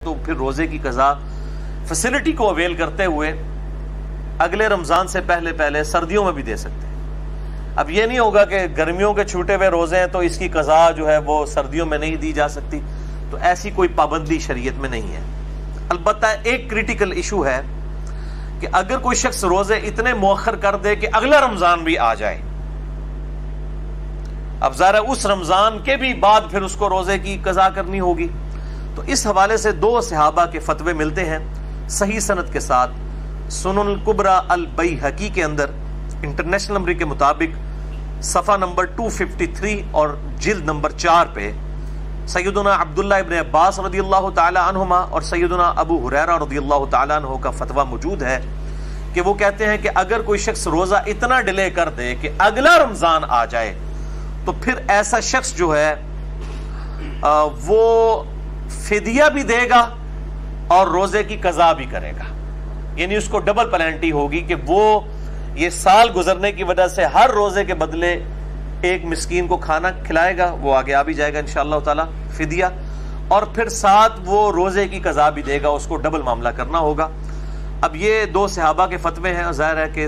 تو پھر روزے کی قضا فیسلٹی کو اویل کرتے ہوئے اگلے رمضان سے پہلے پہلے سردیوں میں بھی دے سکتے ہیں۔ اب یہ نہیں ہوگا کہ گرمیوں کے چھوٹے ہوئے روزے ہیں تو اس کی قضا جو ہے وہ سردیوں میں نہیں دی جا سکتی، تو ایسی کوئی پابندی شریعت میں نہیں ہے۔ البتہ ایک کریٹیکل ایشو ہے کہ اگر کوئی شخص روزے اتنے مؤخر کر دے کہ اگلا رمضان بھی آ جائے، اب ظاہر اس رمضان کے بھی بعد پھر اس کو روزے کی قضا کرنی ہوگی، تو اس حوالے سے دو صحابہ کے فتوے ملتے ہیں صحیح سند کے ساتھ۔ سنن الکبریٰ البیہقی کے اندر انٹرنیشنل نمبر کے مطابق صفحہ نمبر 253 اور جلد نمبر 4 پہ سیدنا عبداللہ ابن عباس رضی اللہ تعالی عنہما اور سیدنا ابو ہریرہ رضی اللہ تعالی عنہ کا فتویٰ موجود ہے کہ وہ کہتے ہیں کہ اگر کوئی شخص روزہ اتنا ڈیلے کر دے کہ اگلا رمضان آ جائے تو پھر ایسا شخص جو ہے وہ فدیہ بھی دے گا اور روزے کی قضا بھی کرے گا، یعنی اس کو ڈبل پینلٹی ہوگی کہ وہ یہ سال گزرنے کی وجہ سے ہر روزے کے بدلے ایک مسکین کو کھانا کھلائے گا، وہ آگے آ بھی جائے گا انشاءاللہ تعالی فدیہ، اور پھر ساتھ وہ روزے کی قضا بھی دے گا، اس کو ڈبل معاملہ کرنا ہوگا۔ اب یہ دو صحابہ کے فتوے ہیں، ظاہر ہے کہ